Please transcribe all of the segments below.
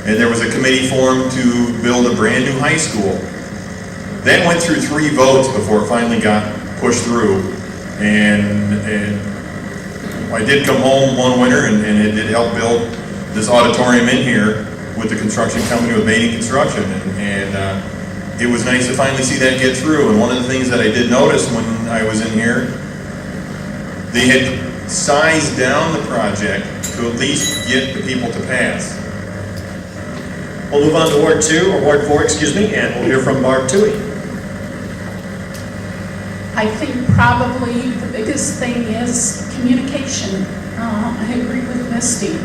And there was a committee formed to build a brand new high school. That went through 3 votes before it finally got pushed through. And I did come home one winter and it did help build this auditorium in here with the construction company, with Bating Construction. And it was nice to finally see that get through. And one of the things that I did notice when I was in here, they had sized down the project to at least get the people to pass. We'll move on to Ward 2, or Ward 4, excuse me, and we'll hear from Barb Toohey. I think probably the biggest thing is communication. I agree with Misty.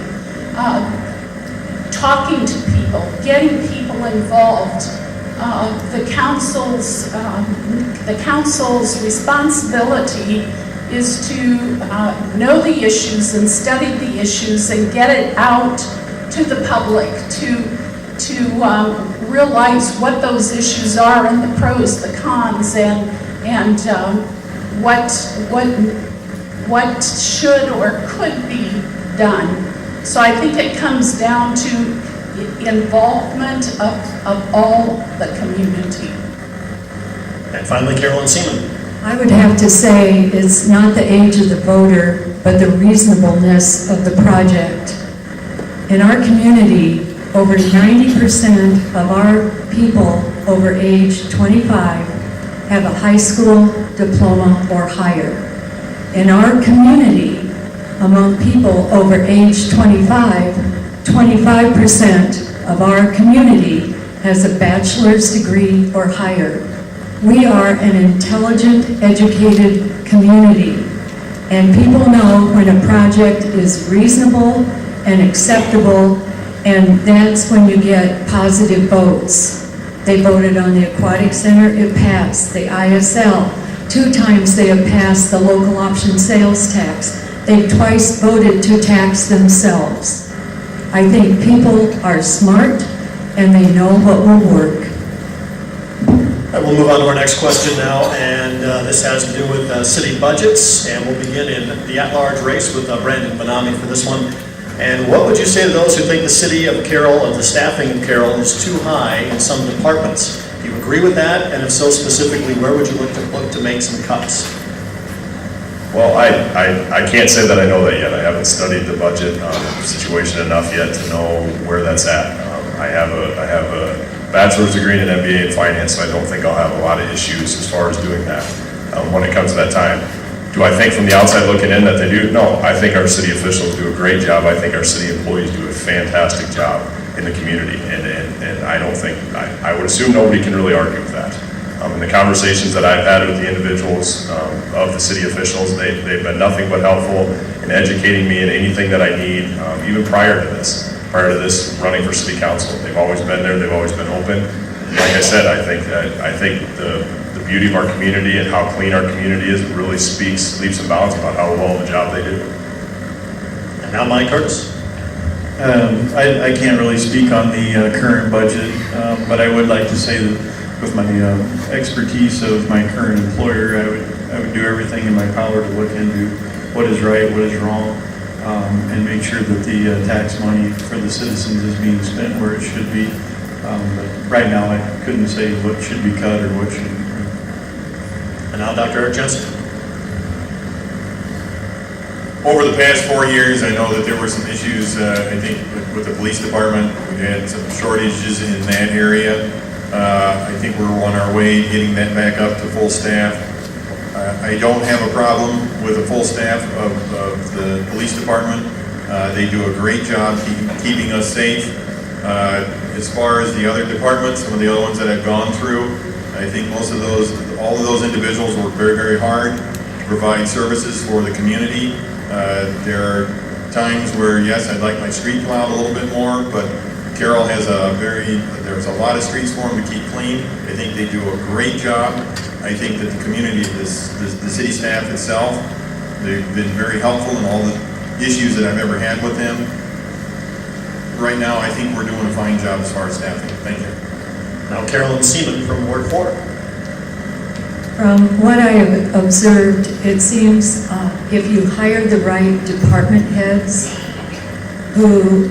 Talking to people, getting people involved. The council's responsibility is to know the issues and study the issues and get it out to the public to realize what those issues are and the pros, the cons, and what should or could be done. So I think it comes down to involvement of all the community. And finally, Carolyn Seaman. I would have to say it's not the age of the voter, but the reasonableness of the project. In our community, over 90% of our people over age 25 have a high school diploma or higher. In our community, among people over age 25, 25% of our community has a bachelor's degree or higher. We are an intelligent, educated community, and people know when a project is reasonable and acceptable, and that's when you get positive votes. They voted on the Aquatic Center, it passed. The ISL, 2 times they have passed the local option sales tax. They've twice voted to tax themselves. I think people are smart and they know what will work. We'll move on to our next question now, and this has to do with city budgets, and we'll begin in the at-large race with Brandon Benami for this one. And what would you say to those who think the city of Carroll, of the staffing of Carroll, is too high in some departments? Do you agree with that? And if so, specifically, where would you look to make some cuts? Well, I can't say that I know that yet. I haven't studied the budget situation enough yet to know where that's at. I have a bachelor's degree and an MBA in finance, so I don't think I'll have a lot of issues as far as doing that when it comes to that time. Do I think from the outside looking in that they do? No, I think our city officials do a great job. I think our city employees do a fantastic job in the community, and I don't think, I would assume nobody can really argue with that. In the conversations that I've had with the individuals of the city officials, they've been nothing but helpful in educating me in anything that I need, even prior to this running for city council. They've always been there, they've always been open. Like I said, I think the beauty of our community and how clean our community is really speaks leaps and bounds about how well the job they do. And now Mike Curtis. I can't really speak on the current budget, but I would like to say that with my expertise of my current employer, I would do everything in my power to look into what is right, what is wrong, and make sure that the tax money for the citizens is being spent where it should be. But right now, I couldn't say what should be cut or what shouldn't. And now Dr. Eric Jensen. Over the past 4 years, I know that there were some issues, I think, with the police department. We had some shortages in that area. I think we're on our way to getting that back up to full staff. I don't have a problem with the full staff of the police department. They do a great job keeping us safe. As far as the other departments, some of the other ones that I've gone through, I think all of those individuals work very, very hard to provide services for the community. There are times where, yes, I'd like my street plowed a little bit more, but Carroll has there's a lot of streets for them to keep clean. I think they do a great job. I think that the community, the city staff itself, they've been very helpful in all the issues that I've ever had with them. Right now, I think we're doing a fine job as far as staffing. Thank you. Now Carolyn Seaman from Ward 4. From what I have observed, it seems if you hire the right department heads who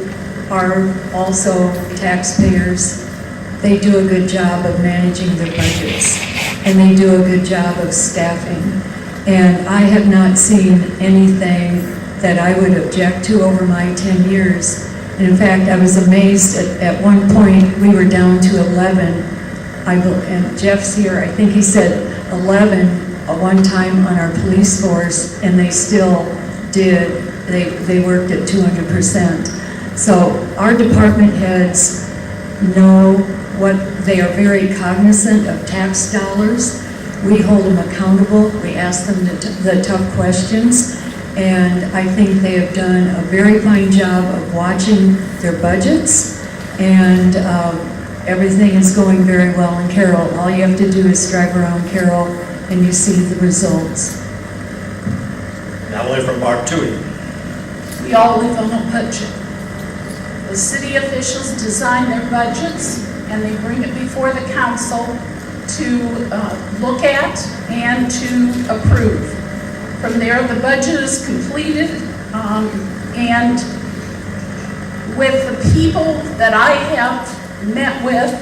are also taxpayers. They do a good job of managing their budgets, and they do a good job of staffing. And I have not seen anything that I would object to over my 10 years. And in fact, I was amazed at one point, we were down to 11. And Jeff's here, I think he said 11 at one time on our police force, and they still did. They worked at 200%. So our department heads know they are very cognizant of tax dollars. We hold them accountable. We ask them the tough questions. And I think they have done a very fine job of watching their budgets. And everything is going very well in Carroll. All you have to do is drive around Carroll and you see the results. Now we'll hear from Barb Toohey. We all live on a budget. The city officials design their budgets and they bring it before the council to look at and to approve. From there, the budget is completed, and with the people that I have met with,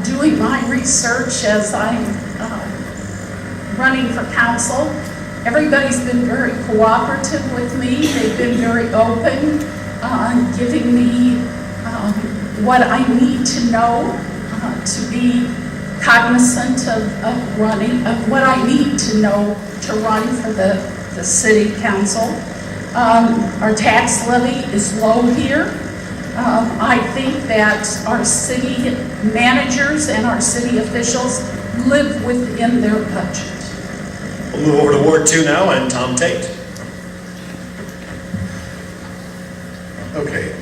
doing my research as I'm running for council, everybody's been very cooperative with me. They've been very open, giving me what I need to know to be cognizant of what I need to know to run for the city council. Our tax levy is low here. I think that our city managers and our city officials live within their budget. We'll move over to Ward 2 now, and Tom Tate. Okay.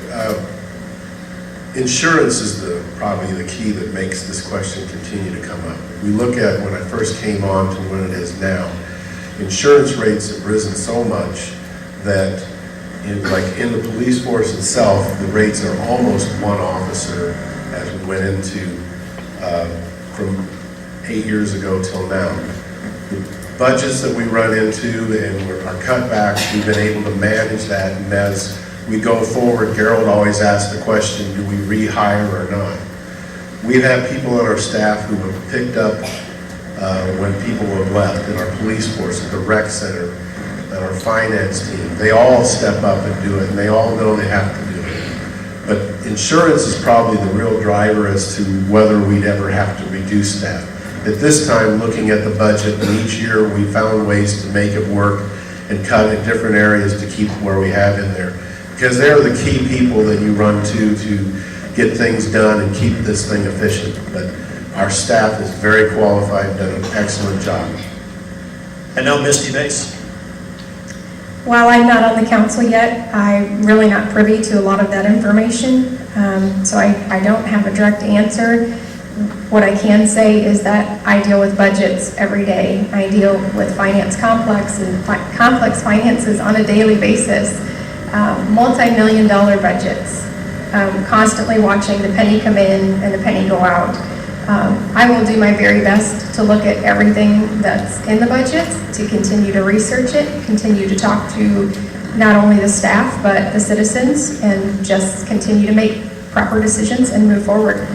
Insurance is probably the key that makes this question continue to come up. We look at when I first came on to when it is now. Insurance rates have risen so much that in the police force itself, the rates are almost one officer as we went into from 8 years ago till now. The budgets that we run into and our cutbacks, we've been able to manage that, and as we go forward, Gerald always asks the question, do we rehire or not? We've had people on our staff who have picked up when people have left in our police force, at the rec center, and our finance team. They all step up and do it, and they all know they have to do it. But insurance is probably the real driver as to whether we'd ever have to reduce staff. At this time, looking at the budget, and each year we found ways to make it work and cut in different areas to keep where we have in there. Because they're the key people that you run to get things done and keep this thing efficient. But our staff is very qualified and done an excellent job. And now Misty Bass. While I'm not on the council yet, I'm really not privy to a lot of that information, so I don't have a direct answer. What I can say is that I deal with budgets every day. I deal with complex finances on a daily basis. Multi-million-dollar budgets, constantly watching the penny come in and the penny go out. I will do my very best to look at everything that's in the budget, to continue to research it, continue to talk to not only the staff, but the citizens, and just continue to make proper decisions and move forward.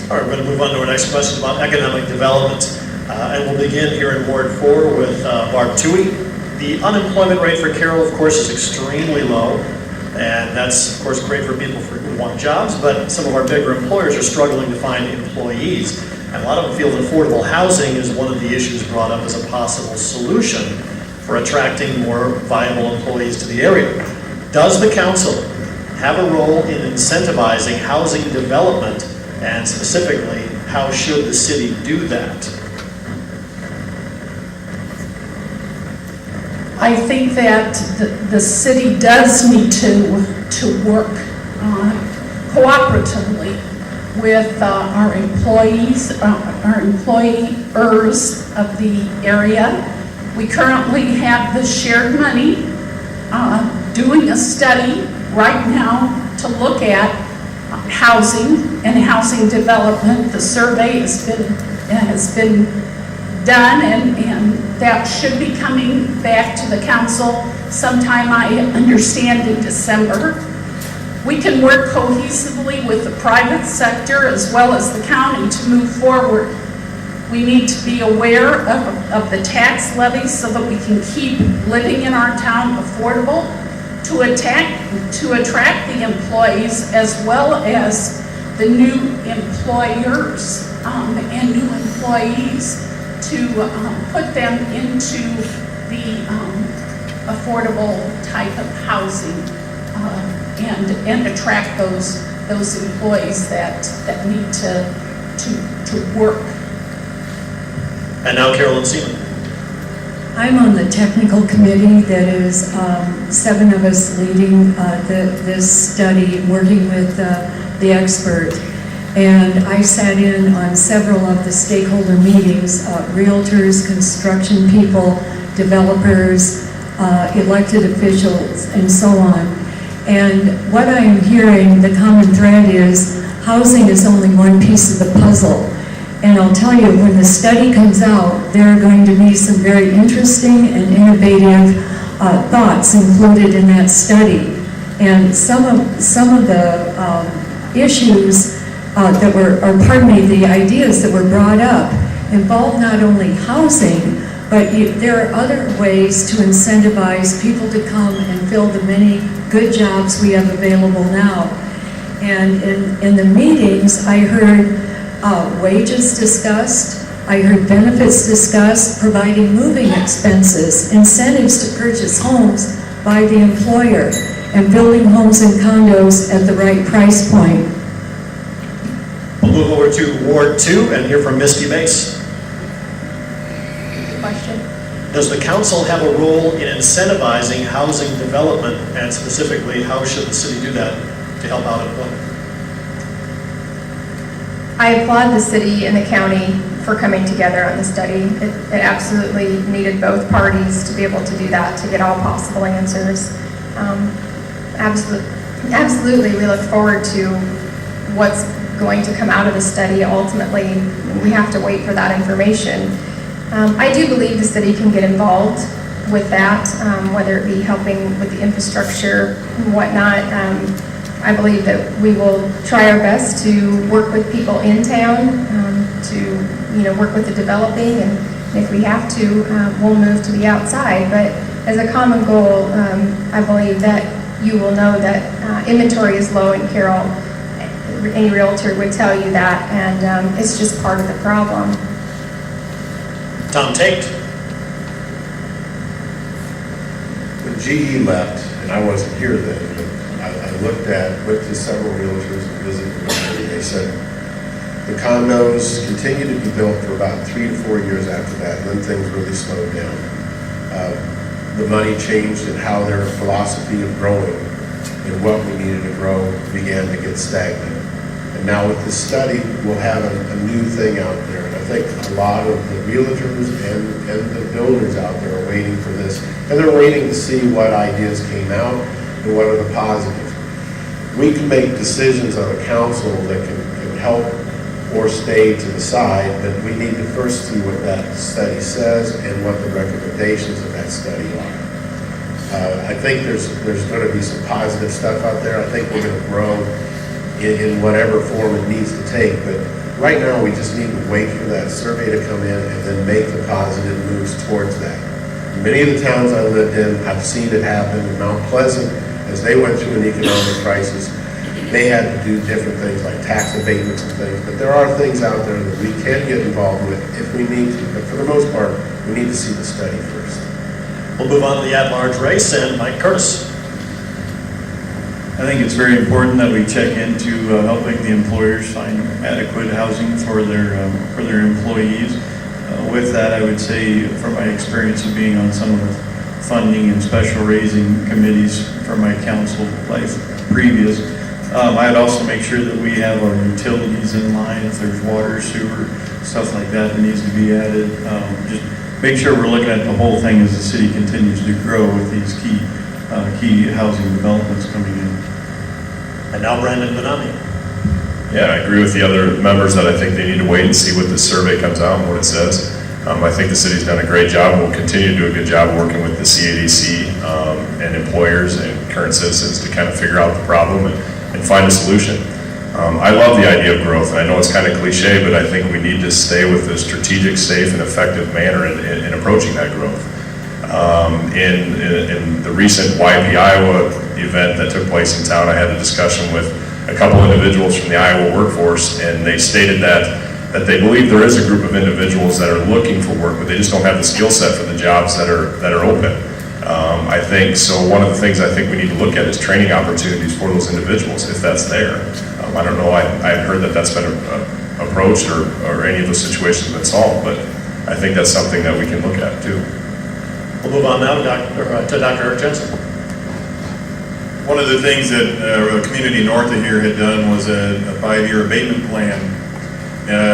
All right, we're going to move on to our next question about economic development. And we'll begin here in Ward 4 with Barb Toohey. The unemployment rate for Carroll, of course, is extremely low, and that's, of course, great for people who want jobs, but some of our bigger employers are struggling to find employees, and a lot of them feel that affordable housing is one of the issues brought up as a possible solution for attracting more viable employees to the area. Does the council have a role in incentivizing housing development, and specifically, how should the city do that? I think that the city does need to work cooperatively with our employees, our employers of the area. We currently have the shared money doing a study right now to look at housing and housing development. The survey has been done, and that should be coming back to the council sometime, I understand, in December. We can work cohesively with the private sector as well as the county to move forward. We need to be aware of the tax levy so that we can keep living in our town affordable, to attract the employees as well as the new employers and new employees, to put them into the affordable type of housing and attract those employees that need to work. And now Carolyn Seaman. I'm on the technical committee that is 7 of us leading this study, working with the expert. And I sat in on several of the stakeholder meetings, realtors, construction people, developers, elected officials, and so on. And what I am hearing, the common thread is housing is only one piece of the puzzle. And I'll tell you, when the study comes out, there are going to be some very interesting and innovative thoughts included in that study. And some of the issues that were, or pardon me, the ideas that were brought up involve not only housing, but there are other ways to incentivize people to come and fill the many good jobs we have available now. And in the meetings, I heard wages discussed, I heard benefits discussed, providing moving expenses, incentives to purchase homes by the employer, and building homes and condos at the right price point. We'll move over to Ward 2 and hear from Misty Mace. Question? Does the council have a role in incentivizing housing development, and specifically, how should the city do that to help out employment? I applaud the city and the county for coming together on the study. It absolutely needed both parties to be able to do that, to get all possible answers. Absolutely, we look forward to what's going to come out of the study. Ultimately, we have to wait for that information. I do believe the city can get involved with that, whether it be helping with the infrastructure and whatnot. I believe that we will try our best to work with people in town, to work with the developing, and if we have to, we'll move to the outside. But as a common goal, I believe that you will know that inventory is low in Carroll. Any realtor would tell you that, and it's just part of the problem. Tom Tate. When GE left, and I wasn't here then, but I went to several realtors and visited them, and they said the condos continued to be built for about 3 to 4 years after that, and then things really slowed down. The money changed in how their philosophy of growing and what we needed to grow began to get stagnant. And now with this study, we'll have a new thing out there. And I think a lot of the realtors and the builders out there are waiting for this. And they're waiting to see what ideas came out and what are the positives. We can make decisions on a council that can help or stay to the side, but we need to first see what that study says and what the recommendations of that study are. I think there's going to be some positive stuff out there. I think we're going to grow in whatever form it needs to take, but right now we just need to wait for that survey to come in and then make the positive moves towards that. Many of the towns I lived in, I've seen it happen. In Mount Pleasant, as they went through an economic crisis, they had to do different things like tax abatements and things, but there are things out there that we can get involved with if we need to, but for the most part, we need to see the study first. We'll move on to the at-large race, and Mike Curtis. I think it's very important that we check into helping the employers find adequate housing for their employees. With that, I would say, from my experience of being on some of the funding and special raising committees for my council life previous, I'd also make sure that we have our utilities in line. If there's water, sewer, stuff like that that needs to be added, just make sure we're looking at the whole thing as the city continues to grow with these key housing developments coming in. And now Brandon Benami. Yeah, I agree with the other members that I think they need to wait and see what this survey comes out and what it says. I think the city's done a great job and will continue to do a good job working with the CADC and employers and current citizens to kind of figure out the problem and find a solution. I love the idea of growth, and I know it's kind of cliche, but I think we need to stay with a strategic, safe, and effective manner in approaching that growth. In the recent YP Iowa event that took place in town, I had a discussion with a couple individuals from the Iowa workforce, and they stated that they believe there is a group of individuals that are looking for work, but they just don't have the skill set for the jobs that are open. I think, so one of the things I think we need to look at is training opportunities for those individuals, if that's there. I don't know, I haven't heard that that's been approached or any of those situations been solved, but I think that's something that we can look at too. We'll move on now to Dr. Eric Jensen. One of the things that the community north of here had done was a 5-year abatement plan.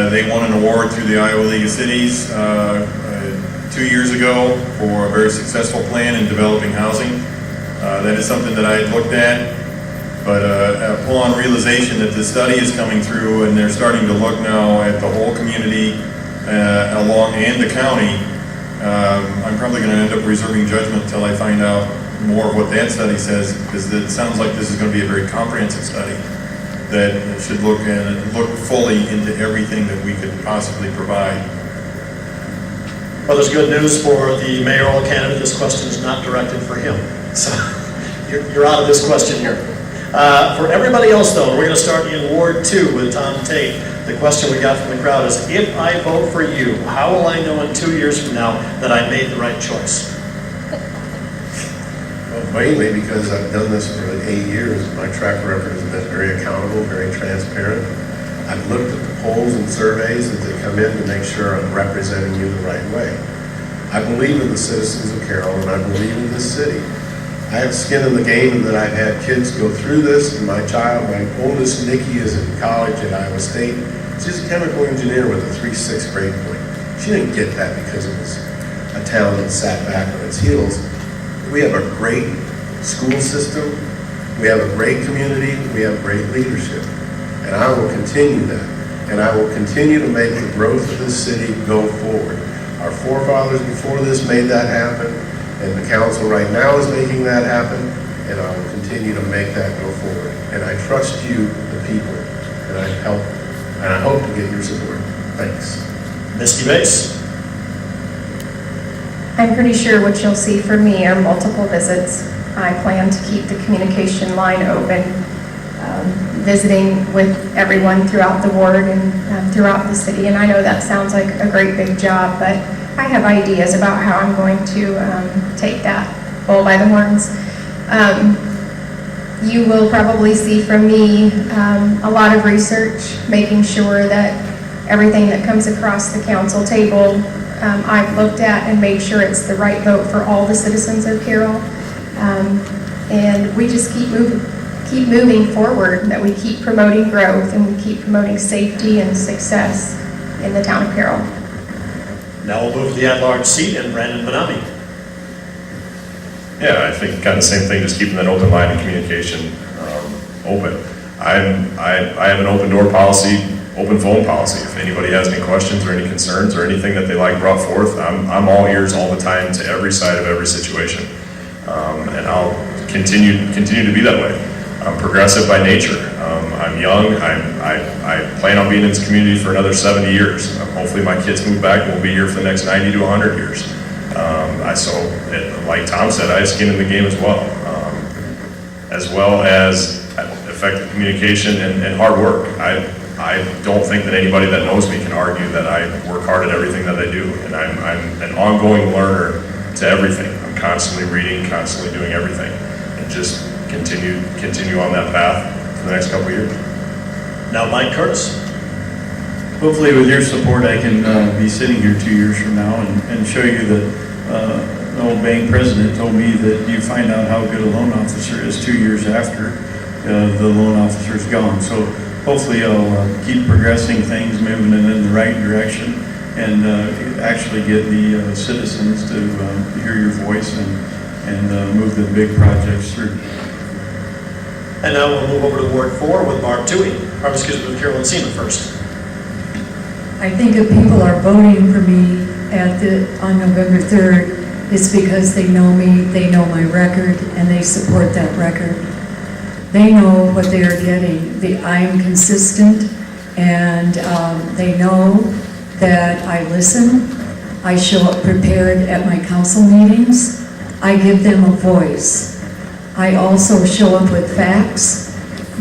They won an award through the Iowa League of Cities 2 years ago for a very successful plan in developing housing. That is something that I looked at, but upon realization that the study is coming through and they're starting to look now at the whole community along and the county, I'm probably going to end up reserving judgment until I find out more of what that study says, because it sounds like this is going to be a very comprehensive study that should look fully into everything that we could possibly provide. Well, there's good news for the mayoral candidate. This question is not directed for him. So you're out of this question here. For everybody else, though, we're going to start in Ward 2 with Tom Tate. The question we got from the crowd is, if I vote for you, how will I know in 2 years from now that I made the right choice? Well, mainly because I've done this for 8 years. My track record has been very accountable, very transparent. I've looked at the polls and surveys as they come in to make sure I'm representing you the right way. I believe in the citizens of Carroll, and I believe in this city. I have skin in the game in that I've had kids go through this, and my oldest, Nikki, is in college at Iowa State. She's a chemical engineer with a 3.6 grade point. She didn't get that because it was a town that sat back on its heels. We have a great school system, we have a great community, we have great leadership. And I will continue that. And I will continue to make the growth of this city go forward. Our forefathers before this made that happen, and the council right now is making that happen, and I will continue to make that go forward. And I trust you, the people, and I hope to get your support. Thanks. Misty Bates. I'm pretty sure what you'll see from me are multiple visits. I plan to keep the communication line open, visiting with everyone throughout the ward and throughout the city. And I know that sounds like a great big job, but I have ideas about how I'm going to take that bull by the horns. You will probably see from me a lot of research, making sure that everything that comes across the council table I've looked at and made sure it's the right vote for all the citizens of Carroll. And we just keep moving forward, that we keep promoting growth and we keep promoting safety and success in the town of Carroll. Now we'll move to the at-large seat and Brandon Benami. Yeah, I think kind of the same thing, just keeping that open line of communication open. I have an open door policy, open phone policy. If anybody has any questions or any concerns or anything that they like brought forth, I'm all ears all the time to every side of every situation. And I'll continue to be that way. I'm progressive by nature. I'm young. I plan on being in this community for another 70 years. Hopefully my kids move back and we'll be here for the next 90 to 100 years. Like Tom said, I have skin in the game as well as effective communication and hard work. I don't think that anybody that knows me can argue that I work hard at everything that I do, and I'm an ongoing learner to everything. I'm constantly reading, constantly doing everything, and just continue on that path for the next couple of years. Now Mike Curtis. Hopefully with your support, I can be sitting here 2 years from now and show you that the old bank president told me that you find out how good a loan officer is 2 years after the loan officer's gone. So hopefully I'll keep progressing things, moving it in the right direction, and actually get the citizens to hear your voice and move the big projects through. And now we'll move over to Ward 4 with Barb Toohey. With Carolyn Seaman first. I think if people are voting for me, on November 3rd, it's because they know me, they know my record, and they support that record. They know what they are getting. I am consistent, and they know that I listen. I show up prepared at my council meetings. I give them a voice. I also show up with facts,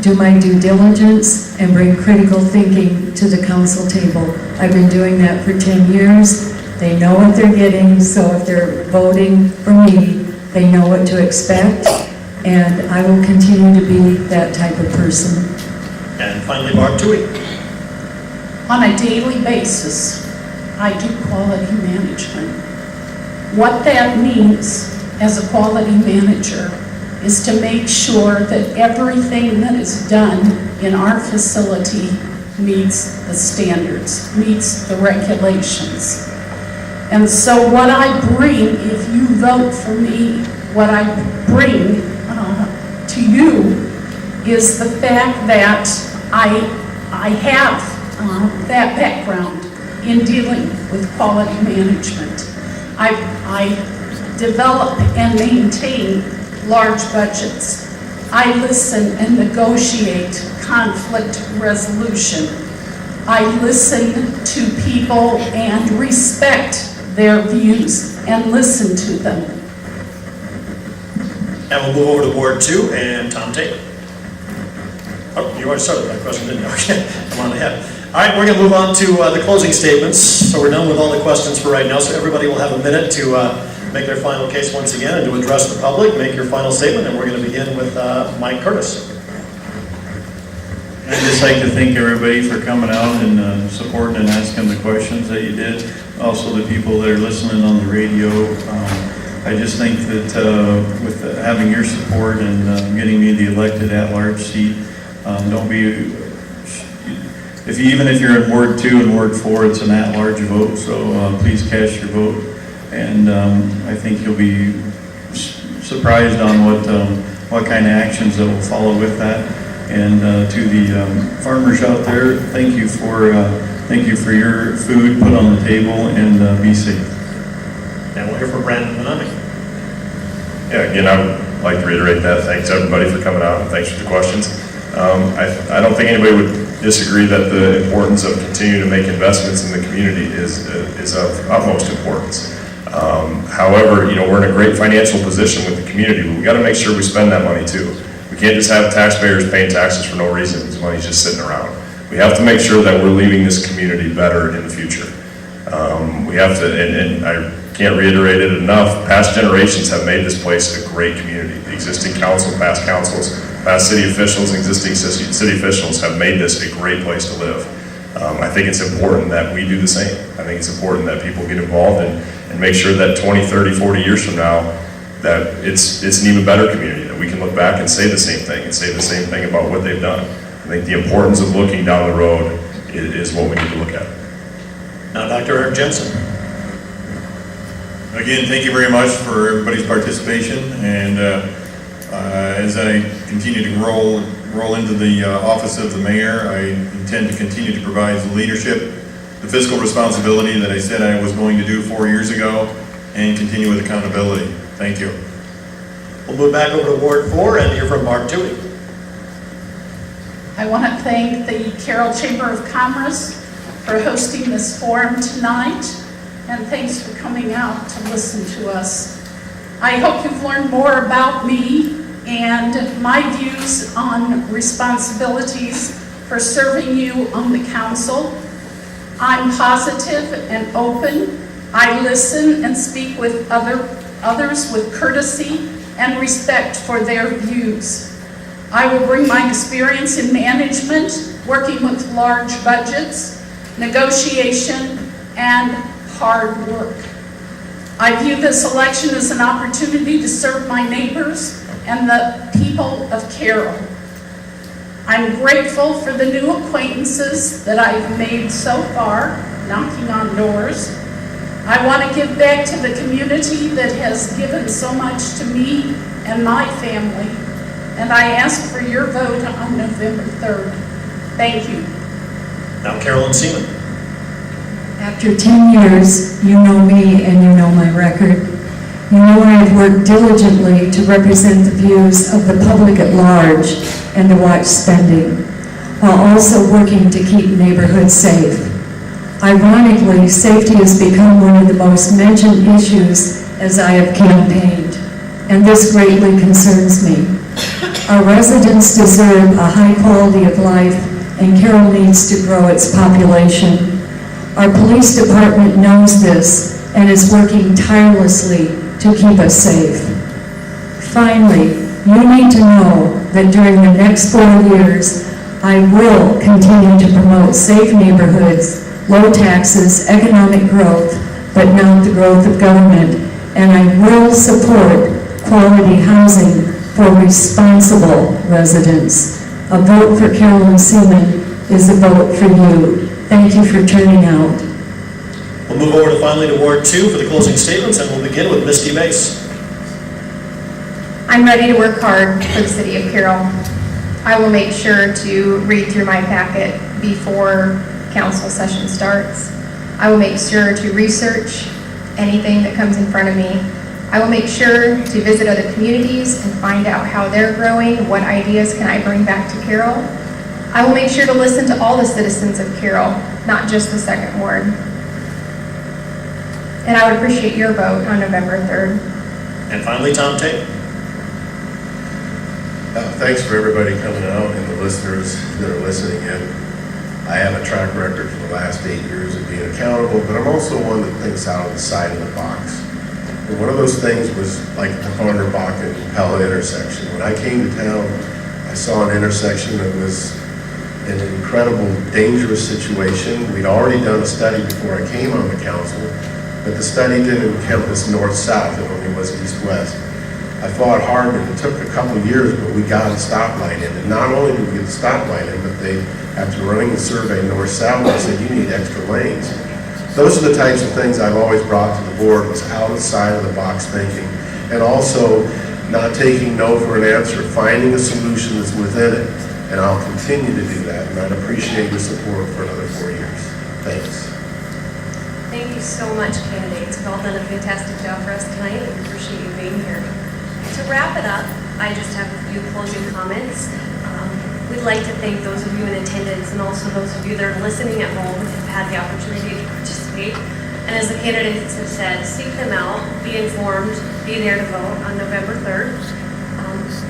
do my due diligence, and bring critical thinking to the council table. I've been doing that for 10 years. They know what they're getting, so if they're voting for me, they know what to expect, and I will continue to be that type of person. And finally, Barb Toohey. On a daily basis, I do quality management. What that means as a quality manager is to make sure that everything that is done in our facility meets the standards, meets the regulations. And so what I bring, if you vote for me, what I bring to you is the fact that I have that background in dealing with quality management. I develop and maintain large budgets. I listen and negotiate conflict resolution. I listen to people and respect their views and listen to them. And we'll move over to Ward 2 and Tom Tate. Oh, you already started that question, didn't you? Okay, come on ahead. All right, we're going to move on to the closing statements. So we're done with all the questions for right now. So everybody will have a minute to make their final case once again and to address the public, make your final statement, and we're going to begin with Mike Curtis. I'd just like to thank everybody for coming out and supporting and asking the questions that you did. Also the people that are listening on the radio. I just think that with having your support and getting me the elected at-large seat, don't be, even if you're in Ward 2 and Ward 4, it's an at-large vote, so please cast your vote. And I think you'll be surprised on what kind of actions that will follow with that. And to the farmers out there, thank you for your food put on the table, and be safe. And we'll hear from Brandon Manami. Yeah, again, I would like to reiterate that. Thanks everybody for coming out, and thanks for the questions. I don't think anybody would disagree that the importance of continuing to make investments in the community is of utmost importance. However, we're in a great financial position with the community, but we got to make sure we spend that money too. We can't just have taxpayers paying taxes for no reason. This money's just sitting around. We have to make sure that we're leaving this community better in the future. We have to, and I can't reiterate it enough, past generations have made this place a great community. The existing council, past councils, past city officials, existing city officials have made this a great place to live. I think it's important that we do the same. I think it's important that people get involved and make sure that 20, 30, 40 years from now, that it's an even better community, that we can look back and say the same thing about what they've done. I think the importance of looking down the road is what we need to look at. Now, Dr. Eric Jensen. Again, thank you very much for everybody's participation, and as I continue to roll into the office of the mayor, I intend to continue to provide the leadership, the fiscal responsibility that I said I was going to do 4 years ago, and continue with accountability. Thank you. We'll move back over to Ward 4 and hear from Barb Toohey. I want to thank the Carroll Chamber of Commerce for hosting this forum tonight, and thanks for coming out to listen to us. I hope you've learned more about me and my views on responsibilities for serving you on the council. I'm positive and open. I listen and speak with others with courtesy and respect for their views. I will bring my experience in management, working with large budgets, negotiation, and hard work. I view this election as an opportunity to serve my neighbors and the people of Carroll. I'm grateful for the new acquaintances that I've made so far, knocking on doors. I want to give back to the community that has given so much to me and my family, and I ask for your vote on November 3rd. Thank you. Now, Carolyn Seaman. After 10 years, you know me and you know my record. You know I have worked diligently to represent the views of the public at large and to watch spending, while also working to keep neighborhoods safe. Ironically, safety has become one of the most mentioned issues as I have campaigned, and this greatly concerns me. Our residents deserve a high quality of life, and Carroll needs to grow its population. Our police department knows this and is working tirelessly to keep us safe. Finally, you need to know that during the next 4 years, I will continue to promote safe neighborhoods, low taxes, economic growth, but not the growth of government, and I will support quality housing for responsible residents. A vote for Carolyn Seaman is a vote for you. Thank you for turning out. We'll move over to finally to Ward 2 for the closing statements, and we'll begin with Misty Mace. I'm ready to work hard for the city of Carroll. I will make sure to read through my packet before council session starts. I will make sure to research anything that comes in front of me. I will make sure to visit other communities and find out how they're growing, what ideas can I bring back to Carroll. I will make sure to listen to all the citizens of Carroll, not just the second ward. And I would appreciate your vote on November 3rd. And finally, Tom Tate. Thanks for everybody coming out and the listeners that are listening in. I have a track record for the last 8 years of being accountable, but I'm also one that thinks out of the side of the box. And one of those things was like the Hornerbach and Pella intersection. When I came to town, I saw an intersection that was in an incredible, dangerous situation. We'd already done a study before I came on the council, but the study didn't encompass north-south, it only was east-west. I fought hard, and it took a couple of years, but we got a stoplight in. And not only did we get the stoplight in, but they, after running the survey north-south, they said, you need extra lanes. Those are the types of things I've always brought to the board, was out of the side of the box thinking, and also not taking no for an answer, finding a solution that's within it. And I'll continue to do that, and I'd appreciate your support for another 4 years. Thanks. Thank you so much, candidates. You've all done a fantastic job for us tonight. We appreciate you being here. To wrap it up, I just have a few closing comments. We'd like to thank those of you in attendance and also those of you that are listening at home and have had the opportunity to participate. And as the candidates have said, seek them out, be informed, be there to vote on November 3rd.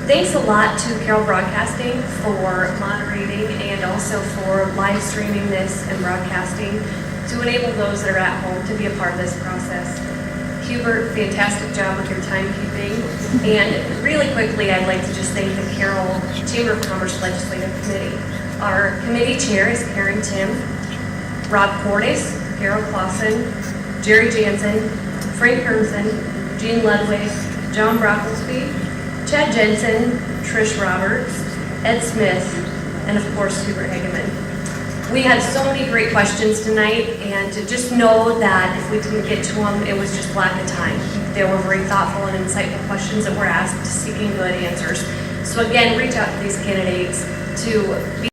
Thanks a lot to Carroll Broadcasting for moderating and also for live streaming this and broadcasting to enable those that are at home to be a part of this process. Hubert, fantastic job with your timekeeping. And really quickly, I'd like to just thank the Carroll Chamber of Commerce Legislative Committee. Our committee chair is Karen Tim, Rob Cordes, Carol Clausen, Jerry Jansen, Frank Hermsen, Jean Ludwig, John Brocklesby, Chad Jensen, Trish Roberts, Ed Smith, and of course, Hubert Hageman. We had so many great questions tonight, and to just know that if we didn't get to them, it was just lack of time. They were very thoughtful and insightful questions that were asked, seeking good answers. So again, reach out to these candidates to be